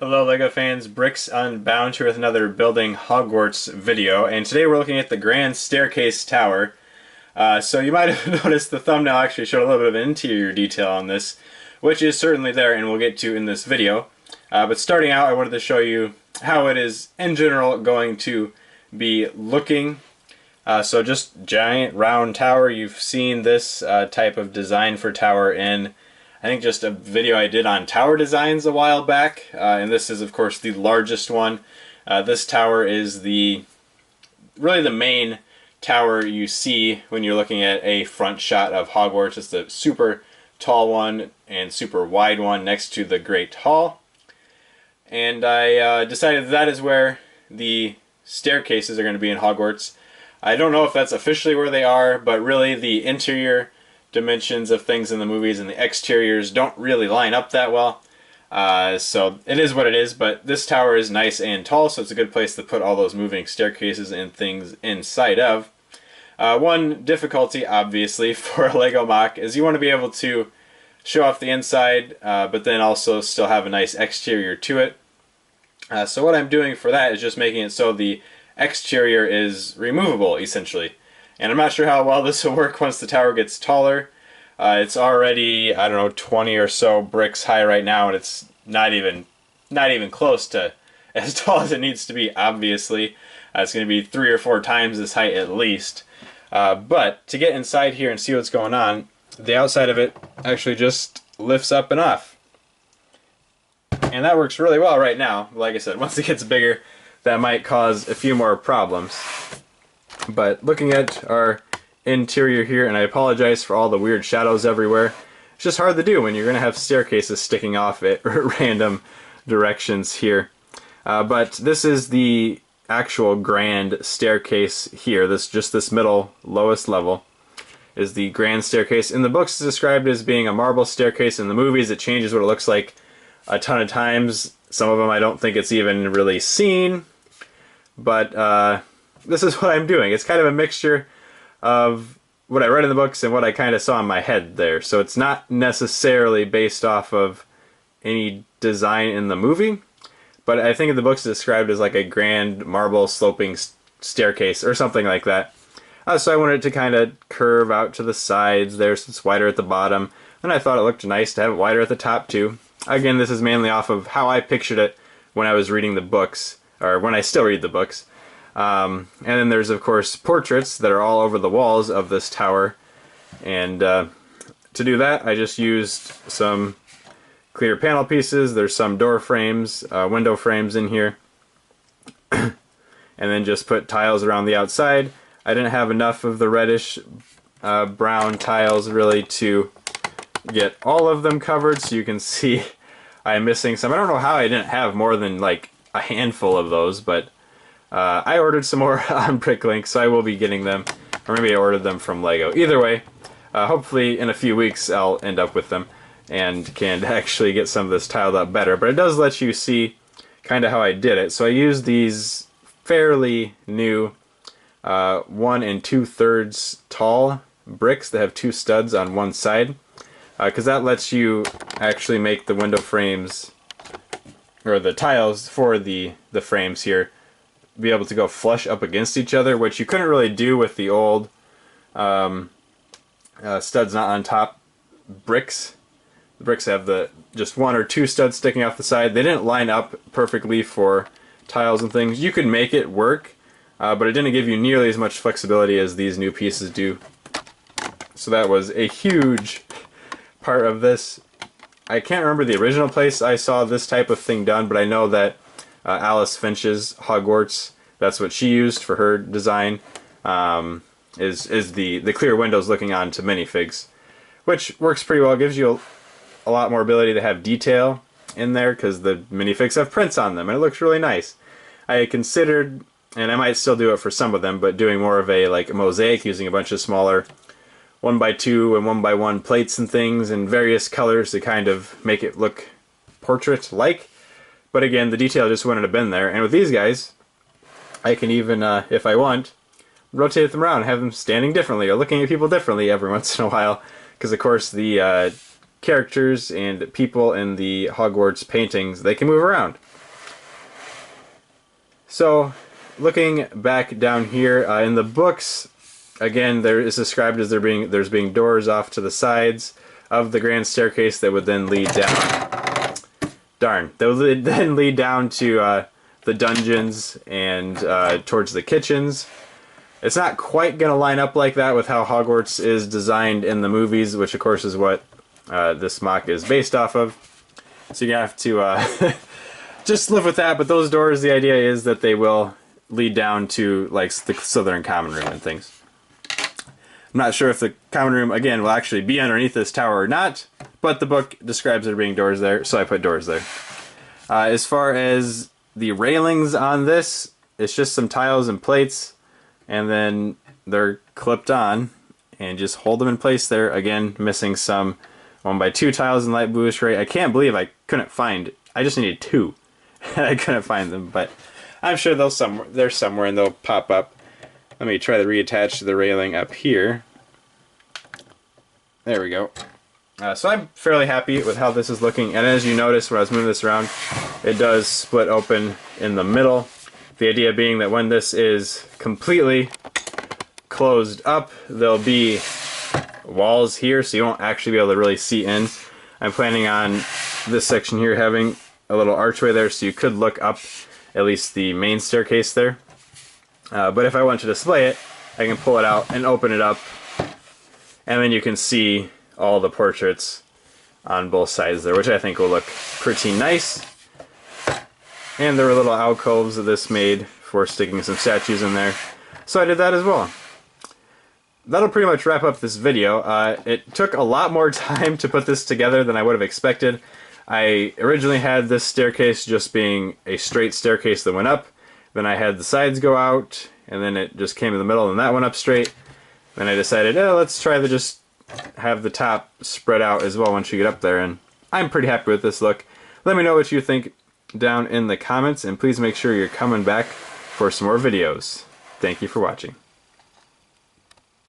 Hello LEGO fans, Bricks Unbound here with another Building Hogwarts video, and today we're looking at the Grand Staircase Tower. So you might have noticed the thumbnail actually showed a little bit of interior detail on this, which is certainly there and we'll get to in this video. But starting out, I wanted to show you how it is in general going to be looking. So just giant round tower. You've seen this type of design for tower in I think just a video I did on tower designs a while back, and this is of course the largest one. This tower is really the main tower you see when you're looking at a front shot of Hogwarts. It's the super tall one and super wide one next to the Great Hall. And I decided that is where the staircases are going to be in Hogwarts. I don't know if that's officially where they are, but really the interior dimensions of things in the movies and the exteriors don't really line up that well. So it is what it is, but this tower is nice and tall, so it's a good place to put all those moving staircases and things inside of. One difficulty, obviously, for a LEGO MOC is you want to be able to show off the inside, but then also still have a nice exterior to it. So what I'm doing for that is just making it so the exterior is removable, essentially. And I'm not sure how well this will work once the tower gets taller. It's already, I don't know, 20 or so bricks high right now, and it's not even close to as tall as it needs to be, obviously. It's going to be 3 or 4 times this height at least. But to get inside here and see what's going on, the outside of it actually just lifts up and off. And that works really well right now. Like I said, once it gets bigger, that might cause a few more problems. But looking at our interior here, and I apologize for all the weird shadows everywhere, it's just hard to do when you're going to have staircases sticking off at random directions here. But this is the actual grand staircase here. This middle lowest level is the grand staircase. In the books it's described as being a marble staircase. In the movies it changes what it looks like a ton of times. Some of them I don't think it's even really seen. But this is what I'm doing. It's kind of a mixture of what I read in the books and what I kind of saw in my head there. So it's not necessarily based off of any design in the movie, but I think in the books it's described as like a grand marble sloping staircase or something like that. So I wanted it to kind of curve out to the sides there, so it's wider at the bottom, and I thought it looked nice to have it wider at the top too. Again, this is mainly off of how I pictured it when I was reading the books, or when I still read the books. And then there's of course portraits that are all over the walls of this tower, and to do that I just used some clear panel pieces. There's some door frames, window frames in here, and then just put tiles around the outside. I didn't have enough of the reddish brown tiles really to get all of them covered, so you can see I'm missing some. I don't know how I didn't have more than like a handful of those, but I ordered some more on Bricklink, so I will be getting them, or maybe I ordered them from LEGO. Either way, hopefully in a few weeks I'll end up with them and can actually get some of this tiled up better. But it does let you see kind of how I did it. So I used these fairly new 1 2/3 tall bricks that have 2 studs on one side, because that lets you actually make the window frames, or the tiles for the frames here, be able to go flush up against each other, which you couldn't really do with the old studs not on top bricks. The bricks have just 1 or 2 studs sticking off the side. They didn't line up perfectly for tiles and things. You could make it work, but it didn't give you nearly as much flexibility as these new pieces do. So that was a huge part of this. I can't remember the original place I saw this type of thing done, but I know that Alice Finch's Hogwarts, that's what she used for her design, is the clear windows looking onto minifigs, which works pretty well. It gives you a lot more ability to have detail in there because the minifigs have prints on them, and it looks really nice. I had considered, and I might still do it for some of them, but doing more of a mosaic using a bunch of smaller 1x2 and 1x1 plates and things in various colors to kind of make it look portrait-like. But again, the detail just wouldn't have been there. And with these guys, I can even, if I want, rotate them around and have them standing differently or looking at people differently every once in a while. Because of course the characters and people in the Hogwarts paintings, they can move around. So, looking back down here in the books, again, there is described as there's being doors off to the sides of the grand staircase that would then lead down. Darn, that would then lead down to the dungeons and towards the kitchens. It's not quite going to line up like that with how Hogwarts is designed in the movies, which of course is what this mock is based off of. So you have to just live with that. But those doors, the idea is that they will lead down to like the Slytherin common room and things. I'm not sure if the common room, again, will actually be underneath this tower or not, but the book describes there being doors there, so I put doors there. As far as the railings on this, it's just some tiles and plates, and then they're clipped on, and just hold them in place there. Again, missing some 1x2 tiles in light bluish gray. I can't believe I couldn't find, I just needed 2, and I couldn't find them, but I'm sure they're somewhere and they'll pop up. Let me try to reattach the railing up here. There we go. So I'm fairly happy with how this is looking, and as you notice when I was moving this around, it does split open in the middle. The idea being that when this is completely closed up, there'll be walls here, so you won't actually be able to really see in. I'm planning on this section here having a little archway there, so you could look up at least the main staircase there. But if I want to display it, I can pull it out and open it up, and then you can see all the portraits on both sides there, which I think will look pretty nice. And there were little alcoves that this made for sticking some statues in there, so I did that as well. That'll pretty much wrap up this video. It took a lot more time to put this together than I would have expected. I originally had this staircase just being a straight staircase that went up. Then I had the sides go out, and then it just came in the middle, and that went up straight. Then I decided, let's try to just have the top spread out as well once you get up there, and I'm pretty happy with this look. Let me know what you think down in the comments, and please make sure you're coming back for some more videos. Thank you for watching.